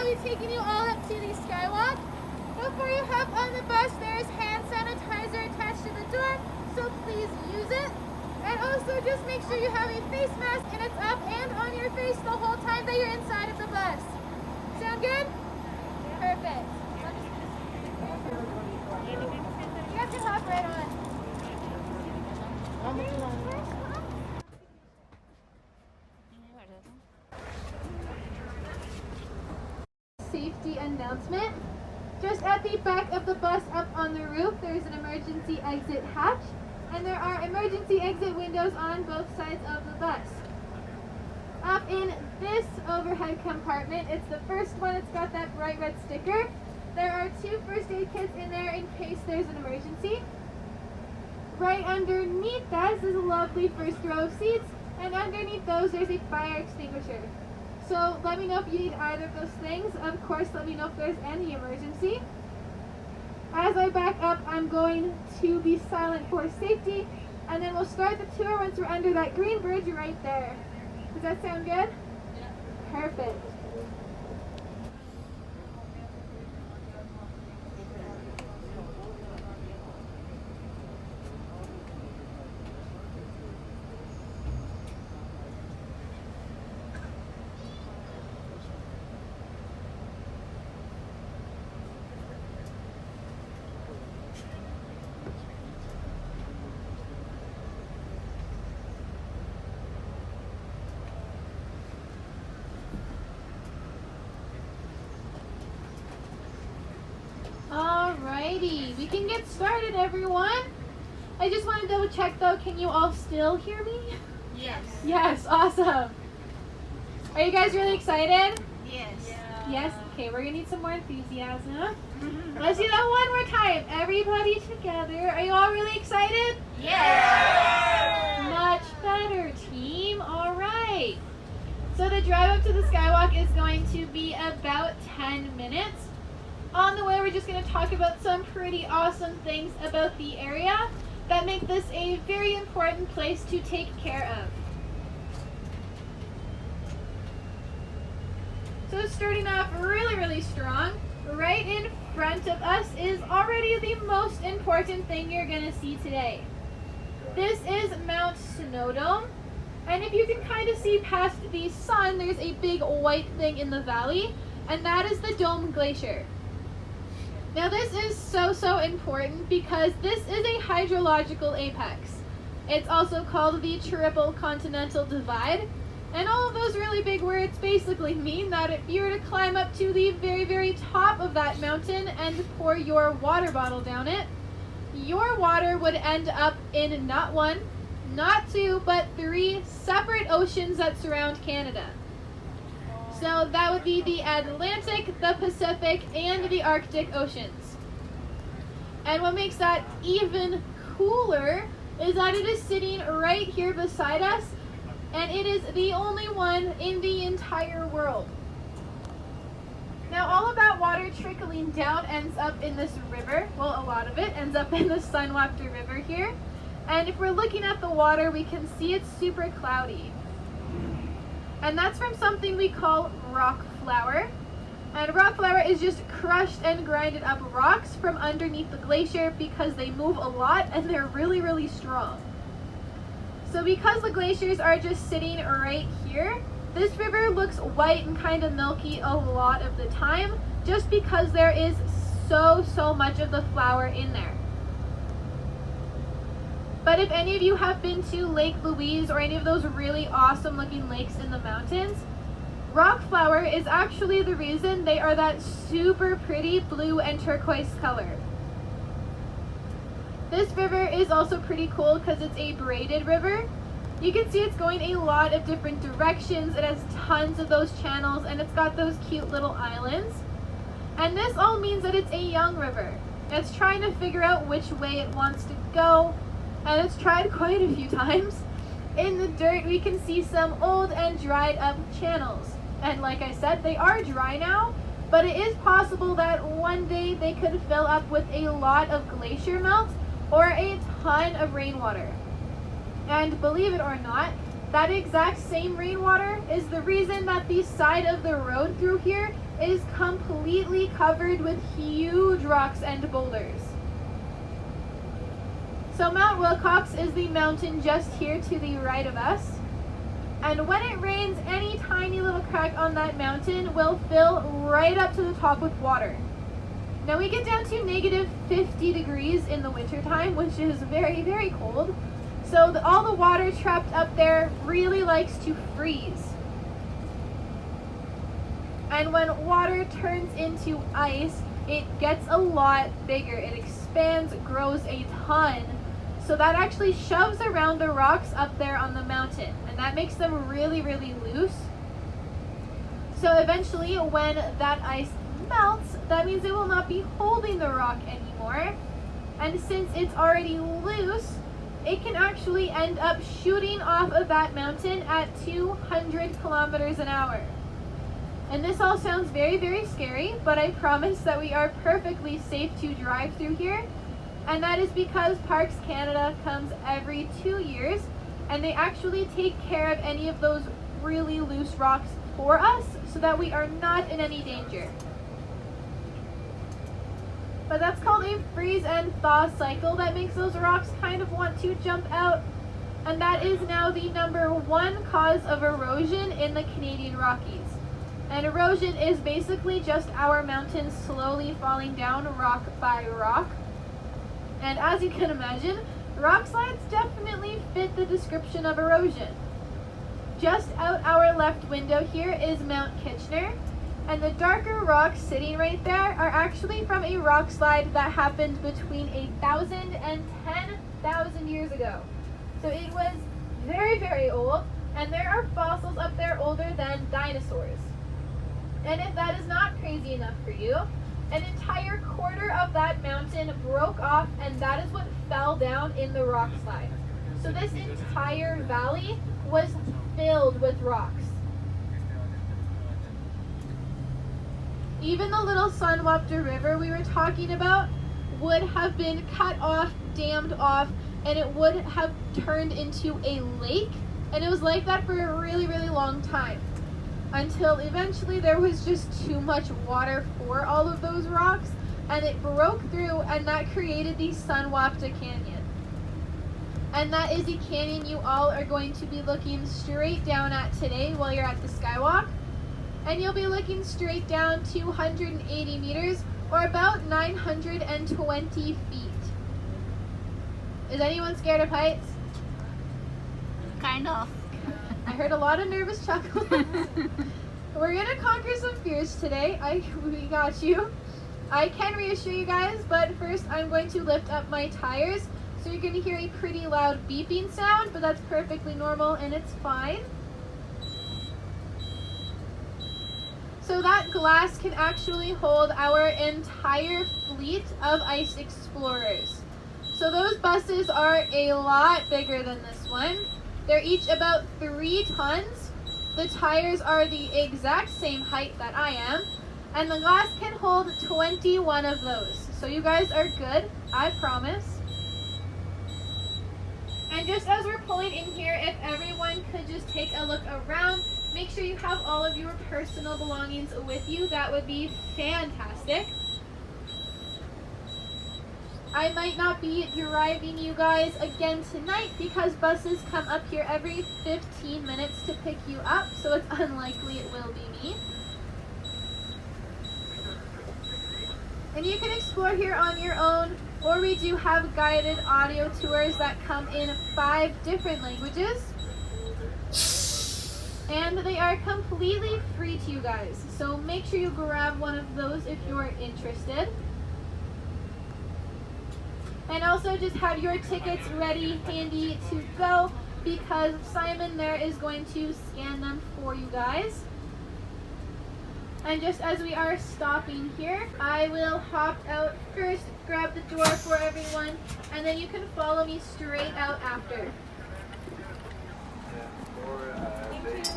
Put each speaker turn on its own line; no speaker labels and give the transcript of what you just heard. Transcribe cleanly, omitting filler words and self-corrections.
I'll be taking you all up to the skywalk. Before you hop on the bus, there is hand sanitizer attached to the door, so please use it. And also just make sure you have a face mask and it's up and on your face the whole time that you're inside of the bus. Sound good? Perfect. You have to hop right on. Safety announcement. Just at the back of the bus up on the roof, there's an emergency exit hatch, and there are emergency exit windows on both sides of the bus. Up in this overhead compartment, it's the first one, it's got that bright red sticker. There are 2 first aid kits in there in case there's an emergency. Right underneath that is a lovely first row of seats, and underneath those there's a fire extinguisher. So let me know if you need either of those things. Of course, let me know if there's any emergency. As I back up, I'm going to be silent for safety, and then we'll start the tour once we're under that green bridge right there. Does that sound good? Yeah. Perfect. Alrighty, we can get started, everyone. I just want to double check though, can you all still hear me?
Yes.
Yes, awesome. Are you guys really excited?
Yes.
Yeah. Yes? Okay, we're going to need some more enthusiasm. Let's do that one more time. Everybody together. Are you all really excited?
Yes.
Much better, team. Alright. So the drive up to the skywalk is going to be about 10 minutes. On the way, we're just going to talk about some pretty awesome things about the area that make this a very important place to take care of. So starting off really strong, right in front of us is already the most important thing you're going to see today. This is Mount Snowdon, and if you can kind of see past the sun, there's a big white thing in the valley, and that is the Dome Glacier. Now this is so important because this is a hydrological apex. It's also called the Triple Continental Divide, and all of those really big words basically mean that if you were to climb up to the very top of that mountain and pour your water bottle down it, your water would end up in not 1, not 2, but 3 separate oceans that surround Canada. So that would be the Atlantic, the Pacific, and the Arctic Oceans. And what makes that even cooler is that it is sitting right here beside us, and it is the only one in the entire world. Now all of that water trickling down ends up in this river. Well, a lot of it ends up in the Sunwapta River here. And if we're looking at the water, we can see it's super cloudy. And that's from something we call rock flour. And rock flour is just crushed and grinded up rocks from underneath the glacier because they move a lot and they're really strong. So because the glaciers are just sitting right here, this river looks white and kind of milky a lot of the time just because there is so much of the flour in there. But if any of you have been to Lake Louise or any of those really awesome looking lakes in the mountains, rock flour is actually the reason they are that super pretty blue and turquoise color. This river is also pretty cool because it's a braided river. You can see it's going a lot of different directions. It has tons of those channels and it's got those cute little islands. And this all means that it's a young river. It's trying to figure out which way it wants to go. And it's tried quite a few times. In the dirt, we can see some old and dried up channels. And like I said, they are dry now, but it is possible that one day they could fill up with a lot of glacier melt or a ton of rainwater. And believe it or not, that exact same rainwater is the reason that the side of the road through here It is completely covered with huge rocks and boulders. So Mount Wilcox is the mountain just here to the right of us. And when it rains, any tiny little crack on that mountain will fill right up to the top with water. Now we get down to negative 50 degrees in the wintertime, which is very, very cold. So all the water trapped up there really likes to freeze. And when water turns into ice, it gets a lot bigger. It expands, grows a ton. So that actually shoves around the rocks up there on the mountain, and that makes them really, really loose. So eventually, when that ice melts, that means it will not be holding the rock anymore. And since it's already loose, it can actually end up shooting off of that mountain at 200 kilometers an hour. And this all sounds very, very scary, but I promise that we are perfectly safe to drive through here. And that is because Parks Canada comes every 2 years, and they actually take care of any of those really loose rocks for us so that we are not in any danger. But that's called a freeze and thaw cycle that makes those rocks kind of want to jump out. And that is now the #1 cause of erosion in the Canadian Rockies. And erosion is basically just our mountains slowly falling down rock by rock. And as you can imagine, rock slides definitely fit the description of erosion. Just out our left window here is Mount Kitchener, and the darker rocks sitting right there are actually from a rock slide that happened between 1,000 and 10,000 years ago. So it was very, very old, and there are fossils up there older than dinosaurs. And if that is not crazy enough for you, an entire quarter of that mountain broke off, and that is what fell down in the rock slide. So this entire valley was filled with rocks. Even the little Sunwapta River we were talking about would have been cut off, dammed off, and it would have turned into a lake. And it was like that for a really, really long time, until eventually there was just too much water for all of those rocks, and it broke through, and that created the Sunwapta Canyon. And that is the canyon you all are going to be looking straight down at today while you're at the Skywalk. And you'll be looking straight down 280 meters, or about 920 feet. Is anyone scared of heights?
Kind of.
I heard a lot of nervous chuckles. We're gonna conquer some fears today. We got you. I can reassure you guys, but first I'm going to lift up my tires. So you're gonna hear a pretty loud beeping sound, but that's perfectly normal and it's fine. So that glass can actually hold our entire fleet of ice explorers. So those buses are a lot bigger than this one. They're each about 3 tons. The tires are the exact same height that I am, and the glass can hold 21 of those. So you guys are good, I promise. And just as we're pulling in here, if everyone could just take a look around, make sure you have all of your personal belongings with you. That would be fantastic. I might not be driving you guys again tonight because buses come up here every 15 minutes to pick you up, so it's unlikely it will be me. And you can explore here on your own, or we do have guided audio tours that come in 5 different languages. And they are completely free to you guys, so make sure you grab one of those if you are interested. And also just have your tickets ready, handy to go, because Simon there is going to scan them for you guys. And just as we are stopping here, I will hop out first, grab the door for everyone, and then you can follow me straight out after.
Thank you.